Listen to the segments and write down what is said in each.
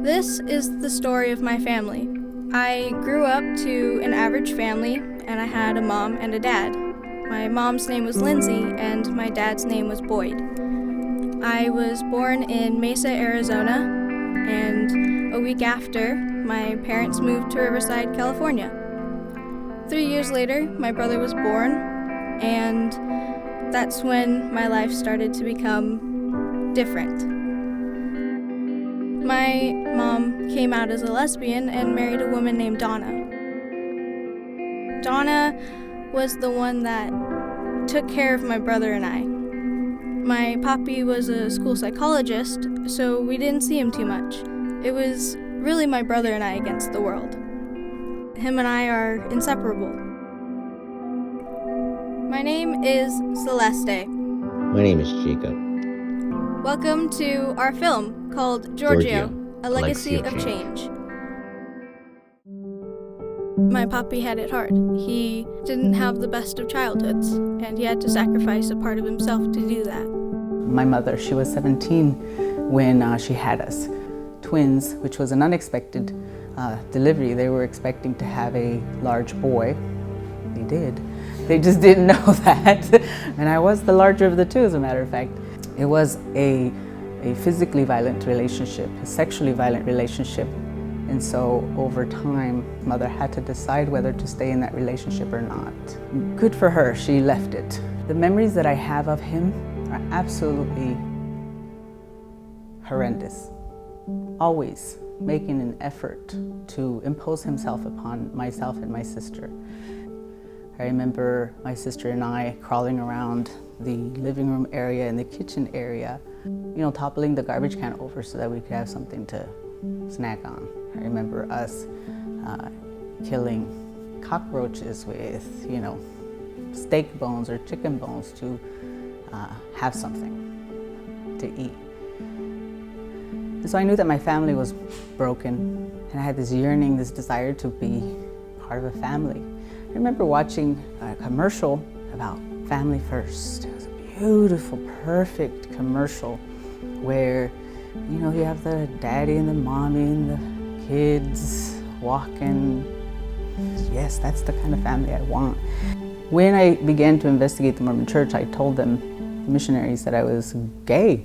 This is the story of my family. I grew up to an average family, and I had a mom and a dad. My mom's name was Lindsay, and my dad's name was Boyd. I was born in Mesa, Arizona, and a week after, my parents moved to Riverside, California. 3 years later, my brother was born, and that's when my life started to become different. My mom came out as a lesbian and married a woman named Donna. Donna was the one that took care of my brother and I. My papi was a school psychologist, so we didn't see him too much. It was really my brother and I against the world. Him and I are inseparable. My name is Celeste. My name is Jacob. Welcome to our film called Georgio, A Legacy of Change. My papi had it hard. He didn't have the best of childhoods, and he had to sacrifice a part of himself to do that. My mother, she was 17 when she had us. Twins, which was an unexpected delivery. They were expecting to have a large boy. They did. They just didn't know that. And I was the larger of the two, as a matter of fact. It was a physically violent relationship, a sexually violent relationship. And so over time, mother had to decide whether to stay in that relationship or not. Good for her, she left it. The memories that I have of him are absolutely horrendous. Always making an effort to impose himself upon myself and my sister. I remember my sister and I crawling around the living room area and the kitchen area, toppling the garbage can over so that we could have something to snack on. I remember us killing cockroaches with, steak bones or chicken bones to have something to eat. And so I knew that my family was broken, and I had this yearning, this desire to be part of a family. I remember watching a commercial about family first. It was a beautiful, perfect commercial where, you have the daddy and the mommy and the kids walking. Yes, that's the kind of family I want. When I began to investigate the Mormon Church, I told them, missionaries, that I was gay.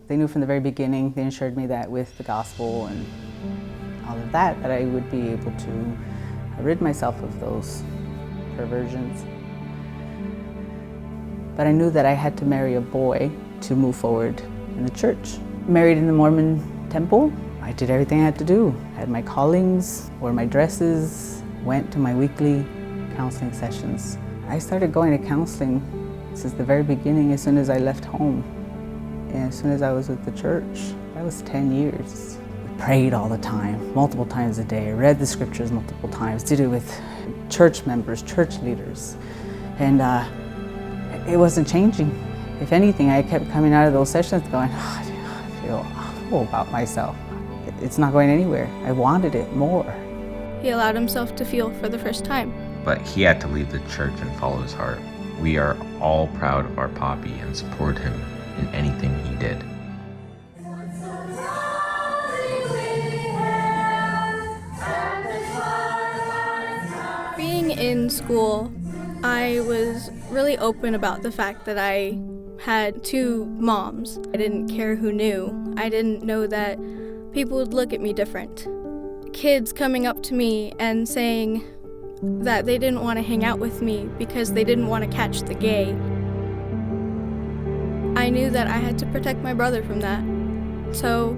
They knew from the very beginning. They assured me that with the gospel and all of that I would be able to rid myself of those perversions. But I knew that I had to marry a boy to move forward in the church. Married in the Mormon temple, I did everything I had to do. I had my callings, wore my dresses, went to my weekly counseling sessions. I started going to counseling since the very beginning, as soon as I left home. And as soon as I was with the church, that was 10 years. We prayed all the time, multiple times a day, read the scriptures multiple times, did it with church members, church leaders. And it wasn't changing. If anything, I kept coming out of those sessions going, I feel awful about myself. It's not going anywhere. I wanted it more. He allowed himself to feel for the first time. But he had to leave the church and follow his heart. We are all proud of our papi and support him in anything he did. Being in school, I was really open about the fact that I had two moms. I didn't care who knew. I didn't know that people would look at me different. Kids coming up to me and saying that they didn't want to hang out with me because they didn't want to catch the gay. I knew that I had to protect my brother from that. So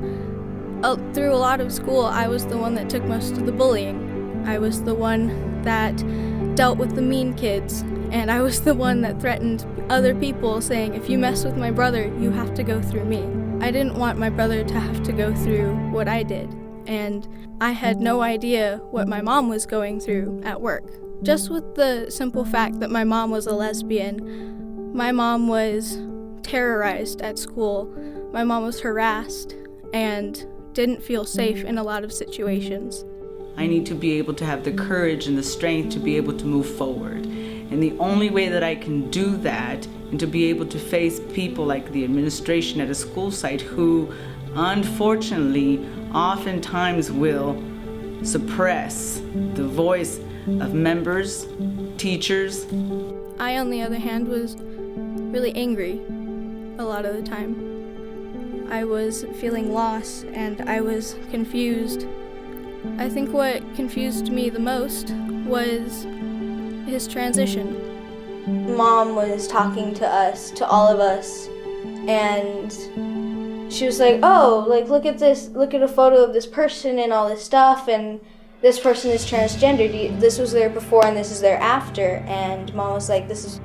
through a lot of school, I was the one that took most of the bullying. I was the one that dealt with the mean kids, and I was the one that threatened other people, saying, if you mess with my brother, you have to go through me. I didn't want my brother to have to go through what I did, and I had no idea what my mom was going through at work. Just with the simple fact that my mom was a lesbian, my mom was terrorized at school, my mom was harassed, and didn't feel safe in a lot of situations. I need to be able to have the courage and the strength to be able to move forward. And the only way that I can do that, and to be able to face people like the administration at a school site who unfortunately oftentimes will suppress the voice of members, teachers. I, on the other hand, was really angry a lot of the time. I was feeling lost and I was confused. I think what confused me the most was his transition. Mom was talking to us, to all of us, and she was like, oh, like, look at this, look at a photo of this person and all this stuff, and this person is transgender. This was their before and this is their after. And Mom was like, this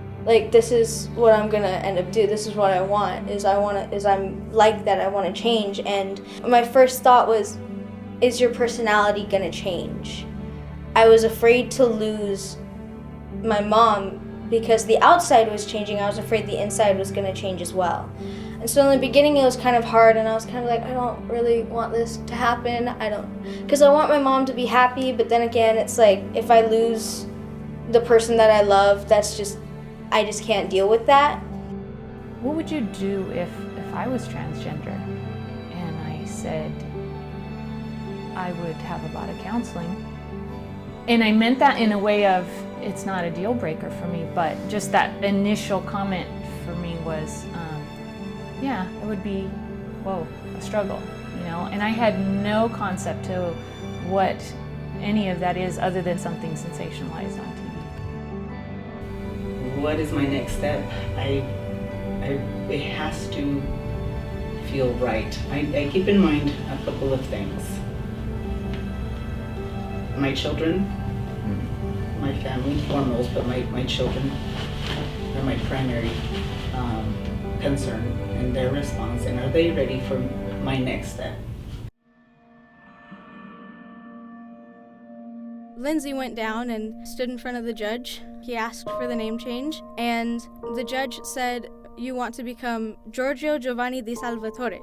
is what I'm gonna end up doing. This is what I want, I'm like that, I wanna change. And my first thought was, is your personality gonna change? I was afraid to lose my mom because the outside was changing. I was afraid the inside was gonna change as well. And so in the beginning it was kind of hard, and I was kind of like, I don't really want this to happen. Because I want my mom to be happy, but then again, it's like, if I lose the person that I love, I just can't deal with that. What would you do if I was transgender and I said I would have a lot of counseling? And I meant that in a way of, it's not a deal breaker for me, but just that initial comment for me was, yeah, it would be, whoa, a struggle, you know? And I had no concept to what any of that is other than something sensationalized on TV. What is my next step? It has to feel right. I keep in mind a couple of things. My children, my family foremost, but my children are my primary concern and their response, and are they ready for my next step? Lindsay went down and stood in front of the judge. He asked for the name change, and the judge said, you want to become Georgio Giovanni di Salvatore?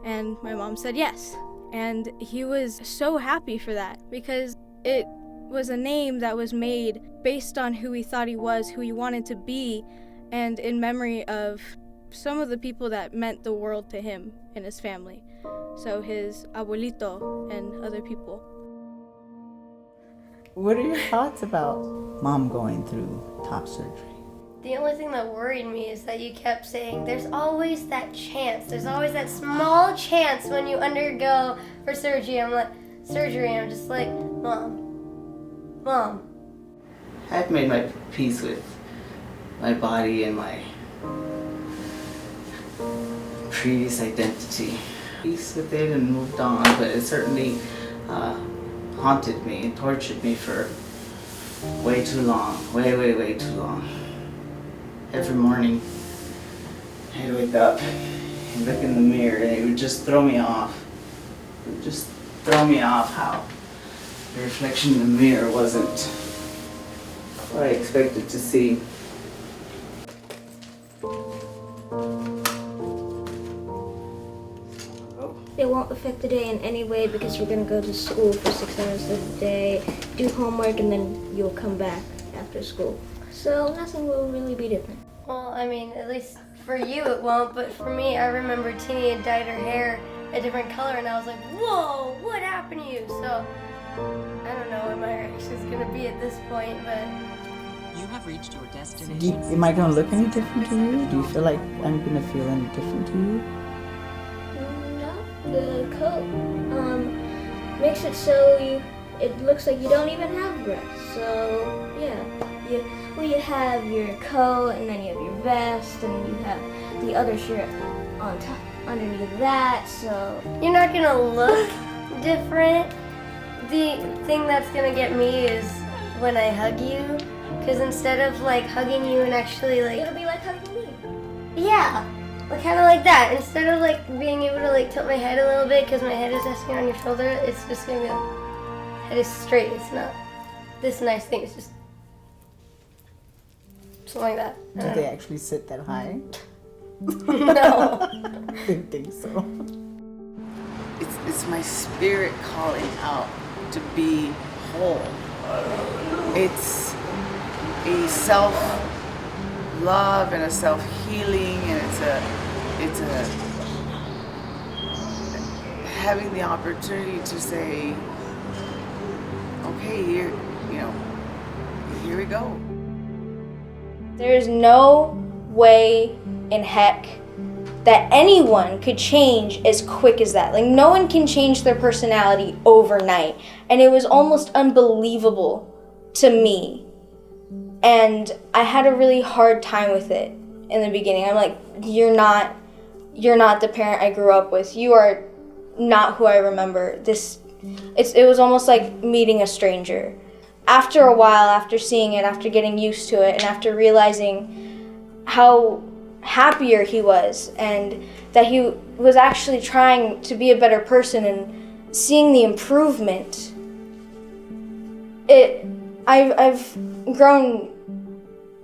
And my mom said yes. And he was so happy for that, because it was a name that was made based on who he thought he was, who he wanted to be, and in memory of some of the people that meant the world to him and his family. So his abuelito and other people. What are your thoughts about Mom going through top surgery? The only thing that worried me is that you kept saying, there's always that chance. There's always that small chance when you undergo for surgery. I'm just like, Mom. I've made my peace with my body and my previous identity. Peace with it and moved on, but it certainly haunted me and tortured me for way too long, way too long. Every morning, I'd wake up and look in the mirror, and it would just throw me off. It would just throw me off how the reflection in the mirror wasn't what I expected to see. It won't affect the day in any way because you're going to go to school for 6 hours a day, do homework, and then you'll come back after school. So nothing will really be different. Well, I mean, at least for you it won't, but for me, I remember Teeny had dyed her hair a different color, and I was like, whoa, what happened to you? So, I don't know what my reaction is going to be at this point, but... You have reached your destination. Am I going to look any different to you? Do you feel like I'm going to feel any different to you? No, the coat makes it so it looks like you don't even have breasts. So, yeah. You have your coat, and then you have your vest, and you have the other shirt on top, underneath that, so... You're not gonna look different. The thing that's gonna get me is when I hug you, because instead of like hugging you and actually like... It'll be like hugging me. Yeah, like kind of like that. Instead of like being able to like tilt my head a little bit because my head is resting on your shoulder, it's just gonna be like, head is straight. It's not this nice thing, it's just something like that. Do they actually sit that high? No. I didn't think so. It's my spirit calling out to be whole. It's a self-love and a self-healing, and it's a having the opportunity to say, okay, here we go. There's no way in heck that anyone could change as quick as that. Like, no one can change their personality overnight. And it was almost unbelievable to me. And I had a really hard time with it in the beginning. I'm like, you're not the parent I grew up with. You are not who I remember. It was almost like meeting a stranger. After a while, after seeing it, after getting used to it, and after realizing how happier he was and that he was actually trying to be a better person and seeing the improvement, I've grown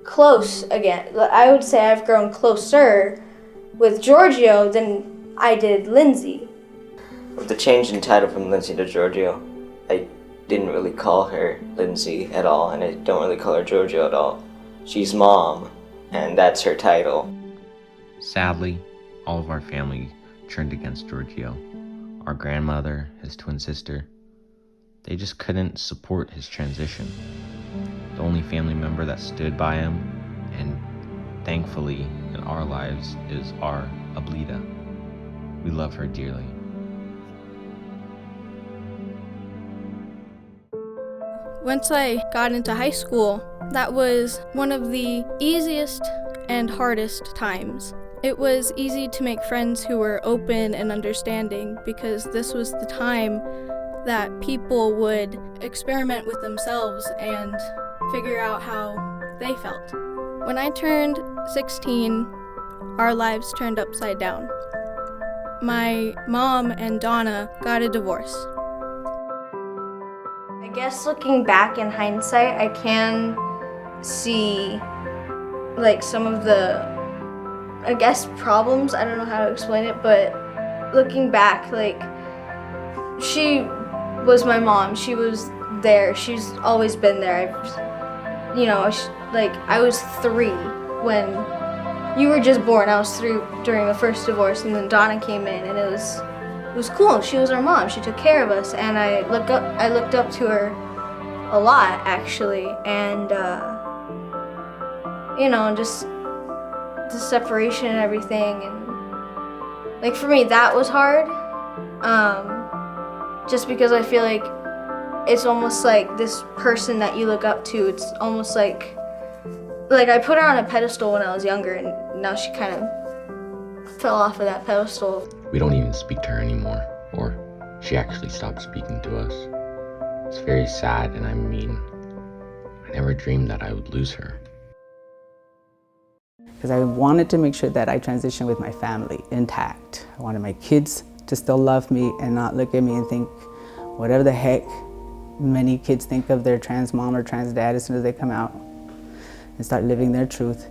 close again. I would say I've grown closer with Georgio than I did Lindsay. With the change in title from Lindsay to Georgio, I didn't really call her Lindsay at all, and I don't really call her Georgio at all. She's Mom, and that's her title. Sadly, all of our family turned against Georgio. Our grandmother, his twin sister, they just couldn't support his transition. The only family member that stood by him, and thankfully in our lives, is our Ablida. We love her dearly. Once I got into high school, that was one of the easiest and hardest times. It was easy to make friends who were open and understanding because this was the time that people would experiment with themselves and figure out how they felt. When I turned 16, our lives turned upside down. My mom and Donna got a divorce. I guess looking back in hindsight, I can see like some of the, I guess, problems. I don't know how to explain it, but looking back, like, she was my mom. She was there. She's always been there. I was 3 when you were just born. I was 3 during the first divorce, and then Donna came in, and it was cool. She was our mom. She took care of us, and I looked up to her a lot, actually, and just the separation and everything, and like for me that was hard, just because I feel like it's almost like this person that you look up to. It's almost like I put her on a pedestal when I was younger, and now she kind of fell off of that pedestal. We don't even speak to her anymore, or she actually stopped speaking to us. It's very sad, and I never dreamed that I would lose her. Because I wanted to make sure that I transitioned with my family intact. I wanted my kids to still love me and not look at me and think whatever the heck many kids think of their trans mom or trans dad as soon as they come out, and start living their truth.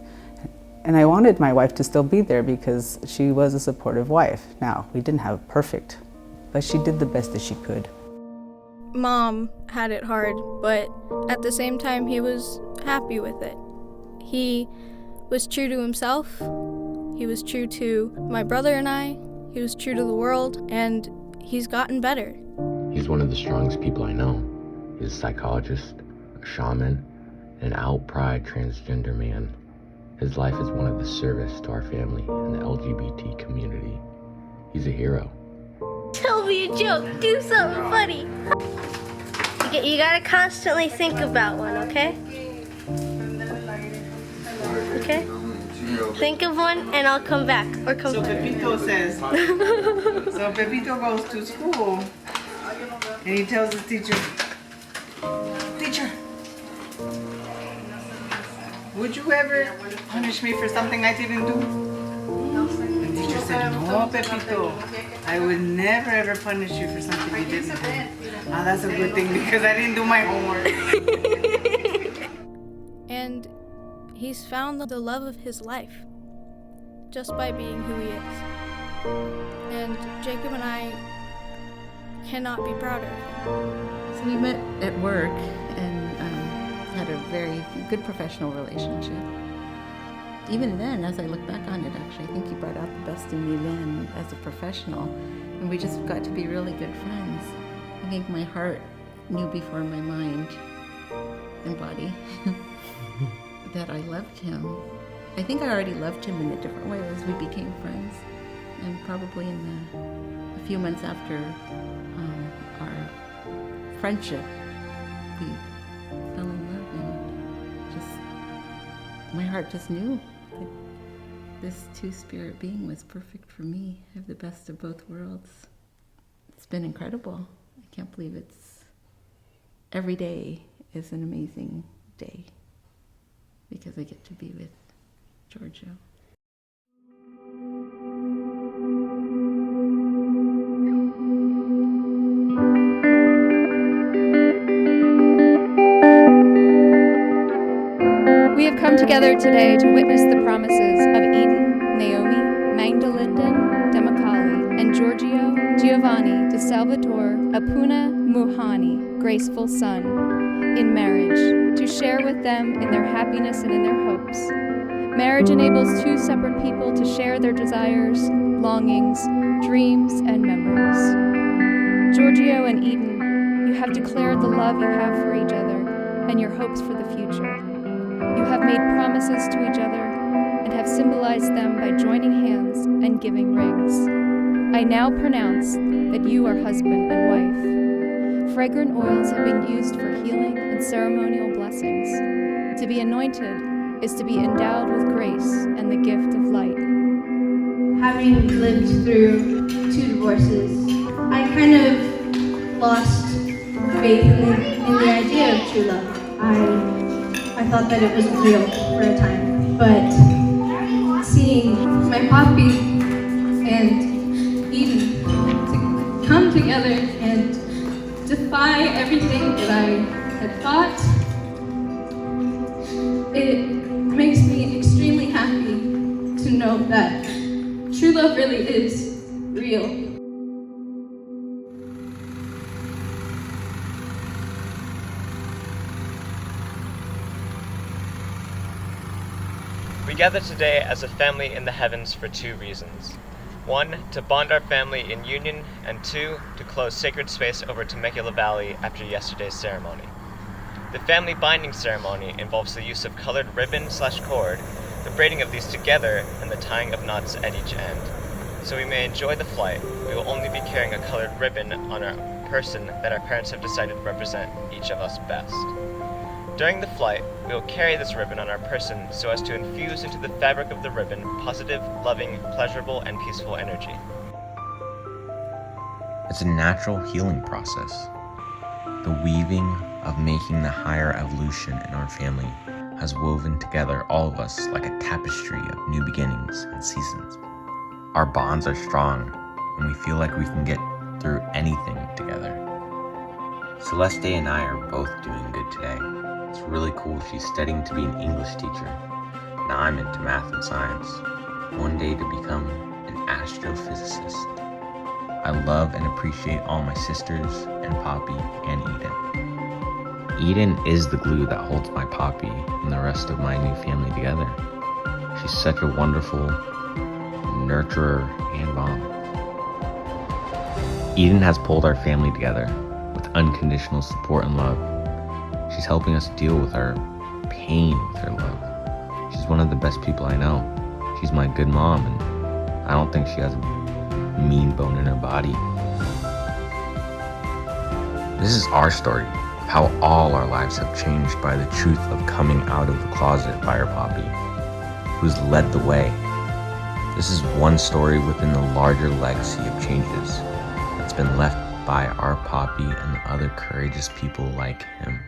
And I wanted my wife to still be there because she was a supportive wife. Now, we didn't have perfect, but she did the best that she could. Mom had it hard, but at the same time, he was happy with it. He was true to himself. He was true to my brother and I. He was true to the world, and he's gotten better. He's one of the strongest people I know. He's a psychologist, a shaman, an out-pride transgender man. His life is one of the service to our family and the LGBT community. He's a hero. Tell me a joke. Do something funny. You gotta constantly think about one, okay? Okay? Think of one and I'll come back. Or come So back. Pepito says, so Pepito goes to school and he tells his teacher, "Teacher, would you ever punish me for something I didn't do?" The teacher said, "No, Pepito, I would never ever punish you for something you didn't do." Ah, that's a good thing because I didn't do my homework. And he's found the love of his life just by being who he is. And Jacob and I cannot be prouder of him. So we met at work and had a very good professional relationship. even then, as I look back on it, actually, I think he brought out the best in me then as a professional. And we just got to be really good friends. I think my heart knew before my mind and body that I loved him. I think I already loved him in a different way as we became friends. And probably in a few months after our friendship, we fell in love, and just, my heart just knew that this two-spirit being was perfect for me. I have the best of both worlds. It's been incredible. I can't believe every day is an amazing day because I get to be with Georgio. We have come together today to witness the promises of Eden, Naomi, Magdalinden, Demakali, and Georgio Giovanni de Salvatore Apuna Muhani, graceful son, in marriage, to share with them in their happiness and in their hopes. Marriage enables two separate people to share their desires, longings, dreams, and memories. Georgio and Eden, you have declared the love you have for each other and your hopes for the future. You have made promises to each other and have symbolized them by joining hands and giving rings. I now pronounce that you are husband and wife. Fragrant oils have been used for healing and ceremonial blessings. To be anointed is to be endowed with grace and the gift of light. Having lived through 2 divorces, I kind of lost faith in the idea of true love. I thought that it wasn't real for a time, but seeing my poppy and Eden to come together and defy everything that I had thought, it makes me extremely happy to know that true love really is real. We gather today as a family in the heavens for 2 reasons. 1, to bond our family in union, and 2, to close sacred space over Temecula Valley after yesterday's ceremony. The family binding ceremony involves the use of colored ribbon/cord, the braiding of these together, and the tying of knots at each end. So we may enjoy the flight, we will only be carrying a colored ribbon on our person that our parents have decided represent each of us best. During the flight, we will carry this ribbon on our person so as to infuse into the fabric of the ribbon positive, loving, pleasurable, and peaceful energy. It's a natural healing process. The weaving of making the higher evolution in our family has woven together all of us like a tapestry of new beginnings and seasons. Our bonds are strong, and we feel like we can get through anything together. Celeste and I are both doing good today. It's really cool she's studying to be an English teacher. Now I'm into math and science. One day to become an astrophysicist. I love and appreciate all my sisters and Poppy and Eden. Eden is the glue that holds my Poppy and the rest of my new family together. She's such a wonderful nurturer and mom. Eden has pulled our family together with unconditional support and love. She's helping us deal with our pain with her love. She's one of the best people I know. She's my good mom, and I don't think she has a mean bone in her body. This is our story of how all our lives have changed by the truth of coming out of the closet by our Poppy, who's led the way. This is one story within the larger legacy of changes that's been left by our Poppy and the other courageous people like him.